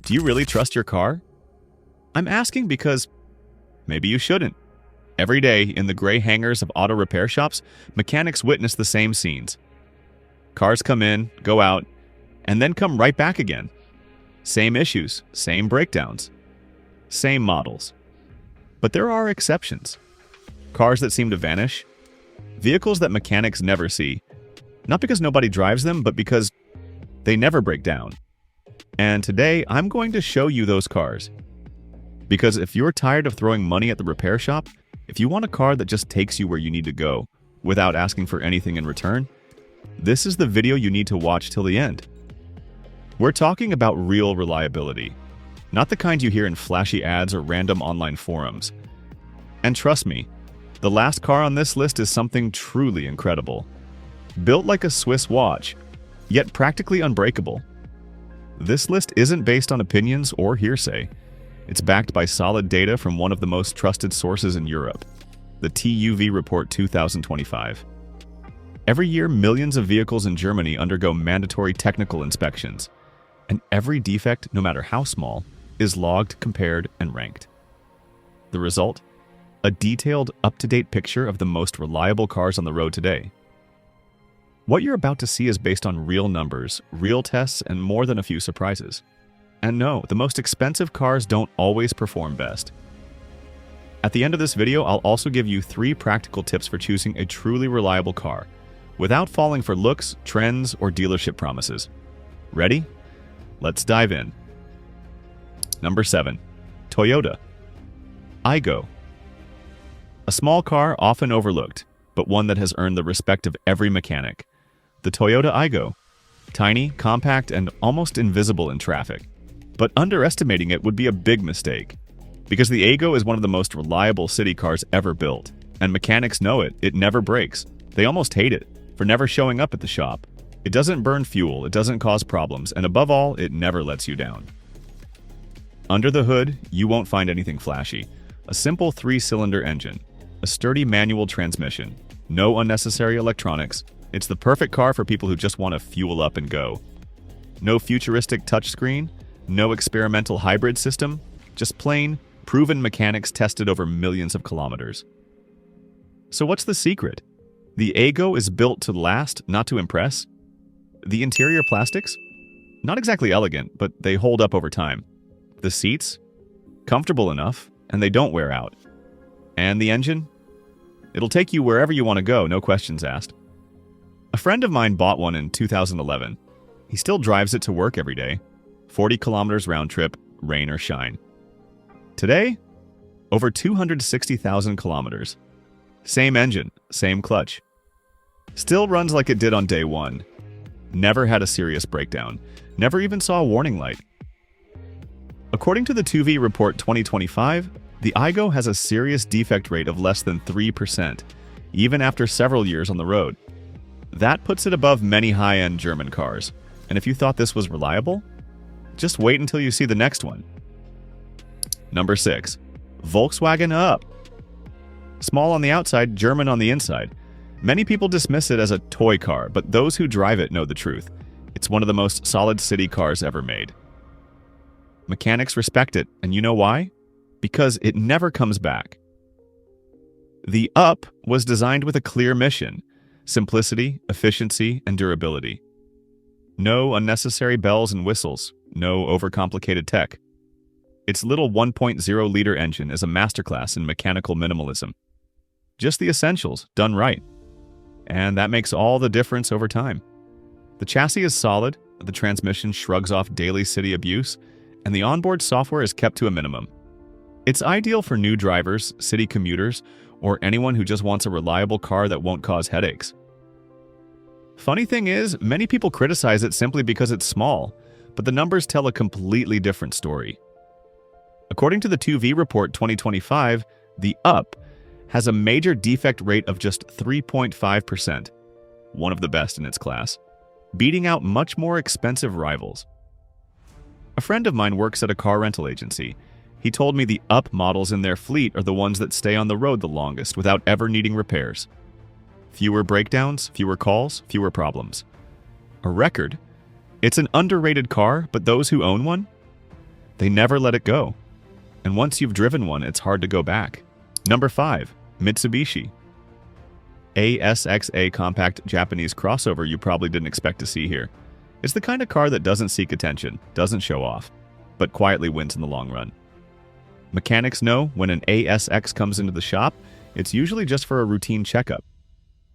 Do you really trust your car? I'm asking because maybe you shouldn't. Every day in the gray hangars of auto repair shops, mechanics witness the same scenes. Cars come in, go out, and then come right back again. Same issues, same breakdowns, same models. But there are exceptions. Cars that seem to vanish. Vehicles that mechanics never see. Not because nobody drives them, but because they never break down. And today, I'm going to show you those cars. Because if you're tired of throwing money at the repair shop, if you want a car that just takes you where you need to go without asking for anything in return, this is the video you need to watch till the end. We're talking about real reliability, not the kind you hear in flashy ads or random online forums. And trust me, the last car on this list is something truly incredible. Built like a Swiss watch, yet practically unbreakable. This list isn't based on opinions or hearsay. It's backed by solid data from one of the most trusted sources in Europe, the TÜV Report 2025. Every year, millions of vehicles in Germany undergo mandatory technical inspections, and every defect, no matter how small, is logged, compared, and ranked. The result? A detailed, up-to-date picture of the most reliable cars on the road today. What you're about to see is based on real numbers, real tests, and more than a few surprises. And no, the most expensive cars don't always perform best. At the end of this video, I'll also give you 3 practical tips for choosing a truly reliable car, without falling for looks, trends, or dealership promises. Ready? Let's dive in. Number 7. Toyota Aygo. A small car often overlooked, but one that has earned the respect of every mechanic. The Toyota Aygo. Tiny, compact, and almost invisible in traffic. But underestimating it would be a big mistake. Because the Aygo is one of the most reliable city cars ever built. And mechanics know it. It never breaks. They almost hate it for never showing up at the shop. It doesn't burn fuel, it doesn't cause problems, and above all, it never lets you down. Under the hood, you won't find anything flashy. A simple 3-cylinder engine. A sturdy manual transmission. No unnecessary electronics. It's the perfect car for people who just want to fuel up and go. No futuristic touchscreen. No experimental hybrid system. Just plain, proven mechanics tested over millions of kilometers. So what's the secret? The Aygo is built to last, not to impress. The interior plastics? Not exactly elegant, but they hold up over time. The seats? Comfortable enough, and they don't wear out. And the engine? It'll take you wherever you want to go, no questions asked. A friend of mine bought one in 2011. He still drives it to work every day. 40 kilometers round trip, rain or shine. Today, over 260,000 kilometers. Same engine, same clutch. Still runs like it did on day one. Never had a serious breakdown. Never even saw a warning light. According to the TÜV Report 2025, the Aygo has a serious defect rate of less than 3%, even after several years on the road. That puts it above many high-end German cars. And if you thought this was reliable, just wait until you see the next one. Number 6. Volkswagen Up. Small on the outside, German on the inside. Many people dismiss it as a toy car, but those who drive it know the truth. It's one of the most solid city cars ever made. Mechanics respect it, and you know why? Because it never comes back. The Up was designed with a clear mission: simplicity, efficiency, and durability. No unnecessary bells and whistles, no overcomplicated tech. Its little 1.0-liter engine is a masterclass in mechanical minimalism. Just the essentials, done right. And that makes all the difference over time. The chassis is solid, the transmission shrugs off daily city abuse, and the onboard software is kept to a minimum. It's ideal for new drivers, city commuters, or anyone who just wants a reliable car that won't cause headaches. Funny thing is, many people criticize it simply because it's small, but the numbers tell a completely different story. According to the TÜV Report 2025, the Up has a major defect rate of just 3.5%, one of the best in its class, beating out much more expensive rivals. A friend of mine works at a car rental agency. He told me the Up models in their fleet are the ones that stay on the road the longest without ever needing repairs. Fewer breakdowns, fewer calls, fewer problems. A record. It's an underrated car, but those who own one? They never let it go. And once you've driven one, it's hard to go back. Number 5. Mitsubishi ASX, a compact Japanese crossover you probably didn't expect to see here. It's the kind of car that doesn't seek attention, doesn't show off, but quietly wins in the long run. Mechanics know when an ASX comes into the shop, it's usually just for a routine checkup.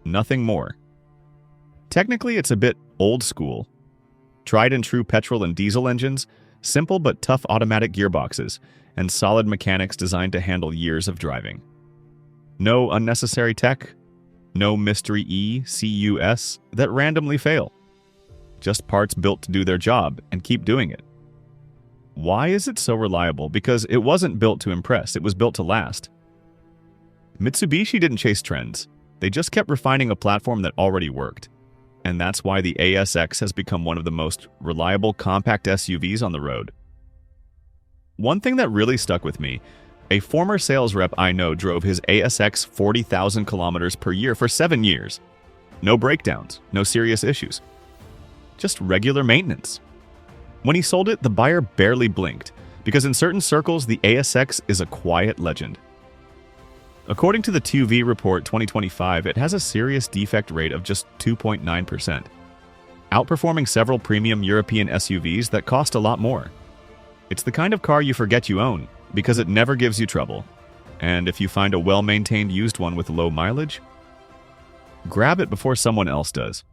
Nothing more. Technically, it's a bit old school. Tried and true petrol and diesel engines, simple but tough automatic gearboxes, and solid mechanics designed to handle years of driving. No unnecessary tech, no mystery ECUs that randomly fail. Just parts built to do their job and keep doing it. Why is it so reliable? Because it wasn't built to impress, it was built to last. Mitsubishi didn't chase trends. They just kept refining a platform that already worked. And that's why the ASX has become one of the most reliable compact SUVs on the road. One thing that really stuck with me, a former sales rep I know drove his ASX 40,000 kilometers per year for 7 years. No breakdowns, no serious issues. Just regular maintenance. When he sold it, the buyer barely blinked, because in certain circles, the ASX is a quiet legend. According to the 2V report 2025, it has a serious defect rate of just 2.9%, outperforming several premium European SUVs that cost a lot more. It's the kind of car you forget you own, because it never gives you trouble. And if you find a well-maintained used one with low mileage, grab it before someone else does.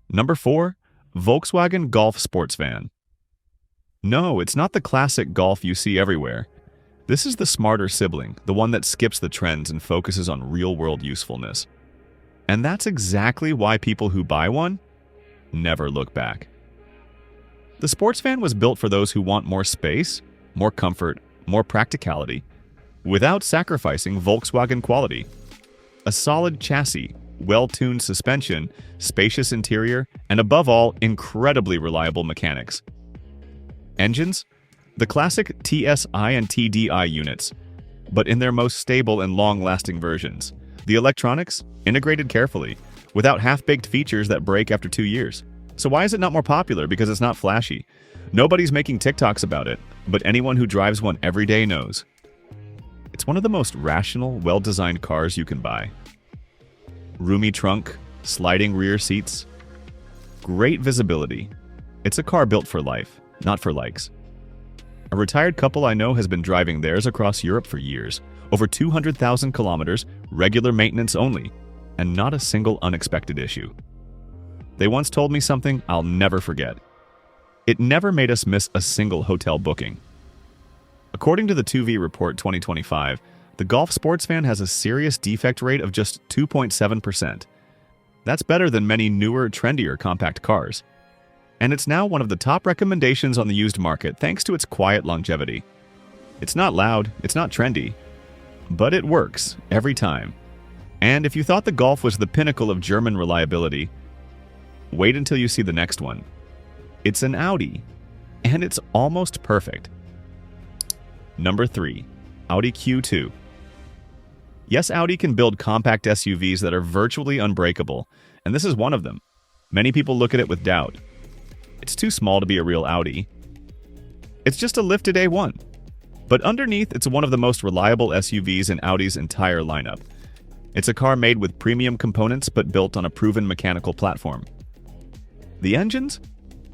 Number 4. Volkswagen Golf Sportsvan. No, it's not the classic Golf you see everywhere. This is the smarter sibling, the one that skips the trends and focuses on real-world usefulness. And that's exactly why people who buy one never look back. The Sportsvan was built for those who want more space, more comfort, more practicality, without sacrificing Volkswagen quality. A solid chassis, well-tuned suspension, spacious interior, and above all, incredibly reliable mechanics. Engines? The classic TSI and TDI units, but in their most stable and long-lasting versions. The electronics? Integrated carefully, without half-baked features that break after 2 years. So why is it not more popular? Because it's not flashy. Nobody's making TikToks about it, but anyone who drives one every day knows. It's one of the most rational, well-designed cars you can buy. Roomy trunk, sliding rear seats, great visibility. It's a car built for life, not for likes. A retired couple I know has been driving theirs across Europe for years, over 200,000 kilometers, regular maintenance only, and not a single unexpected issue. They once told me something I'll never forget. It never made us miss a single hotel booking. According to the 2V report 2025, the Golf Sportsvan has a serious defect rate of just 2.7%. That's better than many newer, trendier compact cars. And it's now one of the top recommendations on the used market thanks to its quiet longevity. It's not loud, it's not trendy, but it works every time. And if you thought the Golf was the pinnacle of German reliability, wait until you see the next one. It's an Audi, and it's almost perfect. Number 3. Audi Q2. Yes, Audi can build compact SUVs that are virtually unbreakable, and this is one of them. Many people look at it with doubt. It's too small to be a real Audi. It's just a lifted A1. But underneath, it's one of the most reliable SUVs in Audi's entire lineup. It's a car made with premium components but built on a proven mechanical platform. The engines?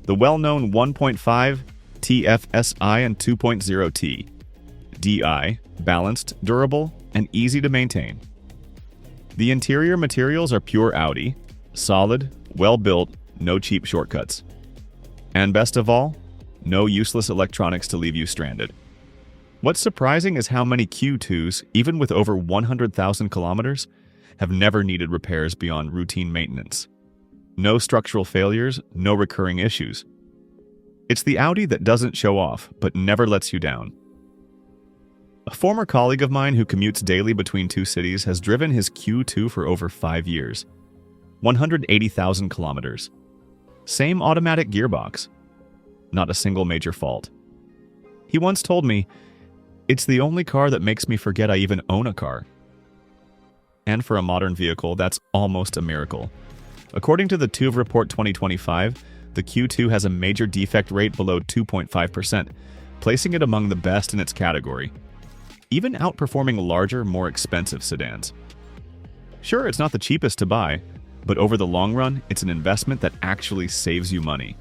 The well-known 1.5 TFSI and 2.0 T. DI, balanced, durable, and easy to maintain. The interior materials are pure Audi, solid, well-built, no cheap shortcuts. And best of all, no useless electronics to leave you stranded. What's surprising is how many Q2s, even with over 100,000 kilometers, have never needed repairs beyond routine maintenance. No structural failures, no recurring issues. It's the Audi that doesn't show off, but never lets you down. A former colleague of mine who commutes daily between 2 cities has driven his Q2 for over 5 years. 180,000 kilometers. Same automatic gearbox. Not a single major fault. He once told me, "It's the only car that makes me forget I even own a car." And for a modern vehicle, that's almost a miracle. According to the 2V report 2025, the Q2 has a major defect rate below 2.5%, placing it among the best in its category, even outperforming larger, more expensive sedans. Sure, it's not the cheapest to buy, but over the long run, it's an investment that actually saves you money.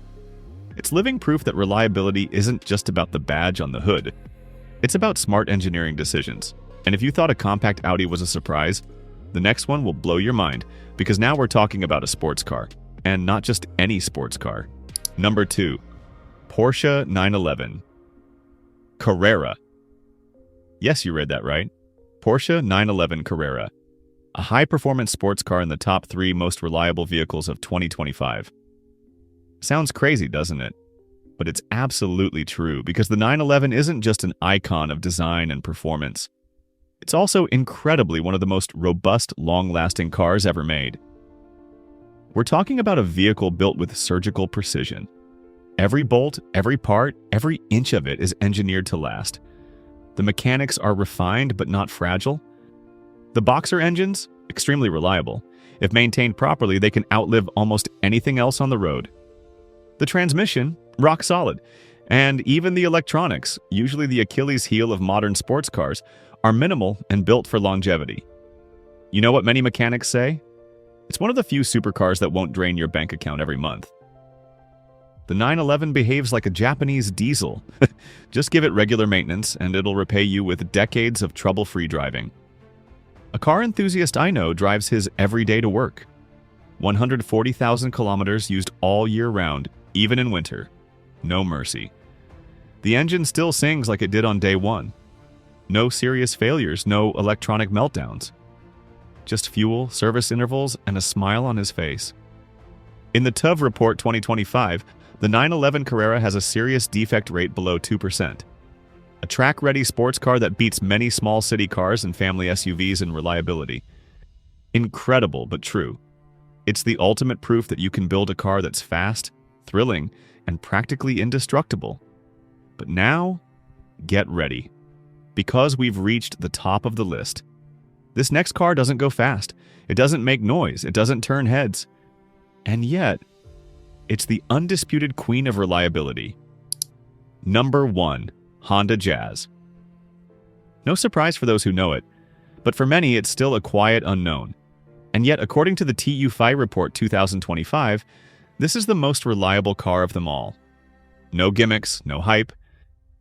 It's living proof that reliability isn't just about the badge on the hood. It's about smart engineering decisions. And if you thought a compact Audi was a surprise, the next one will blow your mind, because now we're talking about a sports car, and not just any sports car. Number 2. Porsche 911. Carrera. Yes, you read that right. Porsche 911 Carrera. A high-performance sports car in the top 3 most reliable vehicles of 2025. Sounds crazy, doesn't it? But it's absolutely true, because the 911 isn't just an icon of design and performance. It's also incredibly one of the most robust, long-lasting cars ever made. We're talking about a vehicle built with surgical precision. Every bolt, every part, every inch of it is engineered to last. The mechanics are refined but not fragile. The boxer engines, extremely reliable. If maintained properly, they can outlive almost anything else on the road. The transmission, rock solid. And even the electronics, usually the Achilles heel of modern sports cars, are minimal and built for longevity. You know what many mechanics say? It's one of the few supercars that won't drain your bank account every month. The 911 behaves like a Japanese diesel. Just give it regular maintenance and it'll repay you with decades of trouble-free driving. A car enthusiast I know drives his every day to work. 140,000 kilometers used all year round, even in winter. No mercy. The engine still sings like it did on day one. No serious failures, no electronic meltdowns. Just fuel, service intervals, and a smile on his face. In the TUV Report 2025, the 911 Carrera has a serious defect rate below 2%. A track-ready sports car that beats many small city cars and family SUVs in reliability. Incredible, but true. It's the ultimate proof that you can build a car that's fast, thrilling, and practically indestructible. But now, get ready. Because we've reached the top of the list. This next car doesn't go fast. It doesn't make noise. It doesn't turn heads. And yet, it's the undisputed queen of reliability. Number 1. Honda Jazz. No surprise for those who know it, but for many it's still a quiet unknown. And yet, according to the TÜV Report 2025, this is the most reliable car of them all. No gimmicks, no hype,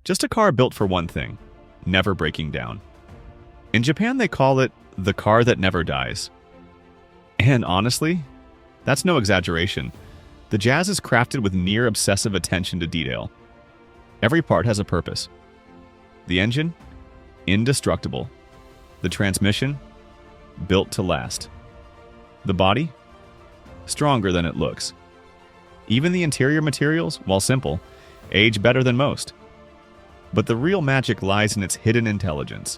just a car built for one thing: never breaking down. In Japan, they call it the car that never dies. And honestly, that's no exaggeration. The Jazz is crafted with near-obsessive attention to detail. Every part has a purpose. The engine? Indestructible. The transmission? Built to last. The body? Stronger than it looks. Even the interior materials, while simple, age better than most. But the real magic lies in its hidden intelligence.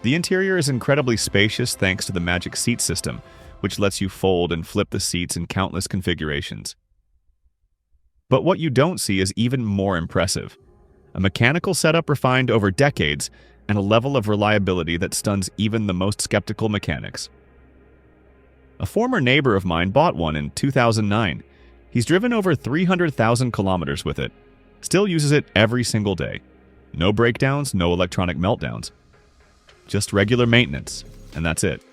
The interior is incredibly spacious thanks to the magic seat system, which lets you fold and flip the seats in countless configurations. But what you don't see is even more impressive. A mechanical setup refined over decades and a level of reliability that stuns even the most skeptical mechanics. A former neighbor of mine bought one in 2009. He's driven over 300,000 kilometers with it. Still uses it every single day. No breakdowns, no electronic meltdowns. Just regular maintenance, and that's it.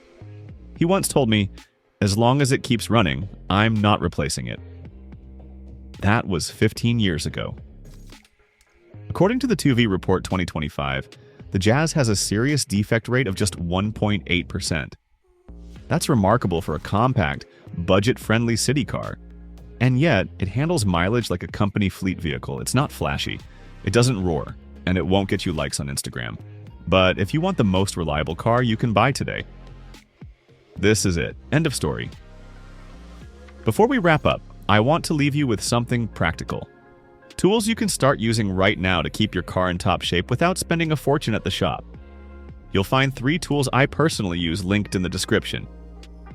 He once told me, as long as it keeps running, I'm not replacing it. That was 15 years ago. According to the TÜV Report 2025, the Jazz has a serious defect rate of just 1.8%. That's remarkable for a compact, budget-friendly city car. And yet, it handles mileage like a company fleet vehicle. It's not flashy, it doesn't roar, and it won't get you likes on Instagram. But if you want the most reliable car you can buy today, this is it. End of story. Before we wrap up, I want to leave you with something practical. Tools you can start using right now to keep your car in top shape without spending a fortune at the shop. You'll find 3 tools I personally use linked in the description,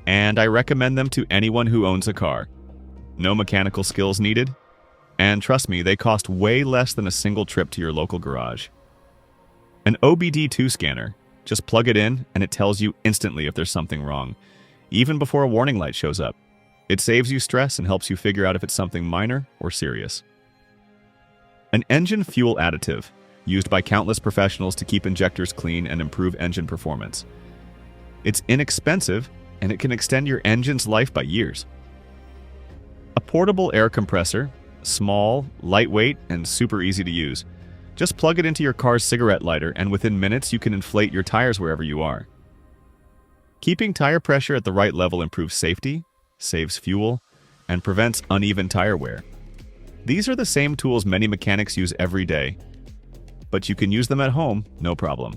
and I recommend them to anyone who owns a car. No mechanical skills needed, and trust me, they cost way less than a single trip to your local garage. An OBD2 scanner. Just plug it in and it tells you instantly if there's something wrong, even before a warning light shows up. It saves you stress and helps you figure out if it's something minor or serious. An engine fuel additive, used by countless professionals to keep injectors clean and improve engine performance. It's inexpensive, and it can extend your engine's life by years. A portable air compressor, small, lightweight, and super easy to use. Just plug it into your car's cigarette lighter, and within minutes you can inflate your tires wherever you are. Keeping tire pressure at the right level improves safety, saves fuel, and prevents uneven tire wear. These are the same tools many mechanics use every day, but you can use them at home, no problem.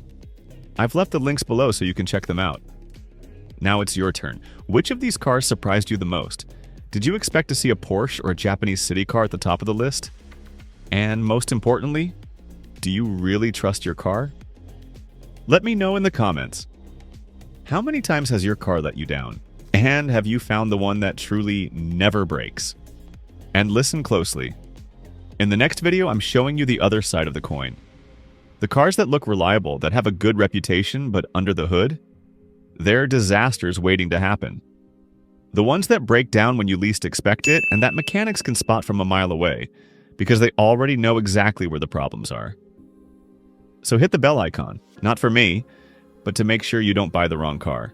I've left the links below so you can check them out. Now it's your turn. Which of these cars surprised you the most? Did you expect to see a Porsche or a Japanese city car at the top of the list? And most importantly, do you really trust your car? Let me know in the comments. How many times has your car let you down? And have you found the one that truly never breaks? And listen closely. In the next video, I'm showing you the other side of the coin. The cars that look reliable, that have a good reputation, but under the hood, they're disasters waiting to happen. The ones that break down when you least expect it, and that mechanics can spot from a mile away, because they already know exactly where the problems are. So hit the bell icon, not for me, but to make sure you don't buy the wrong car.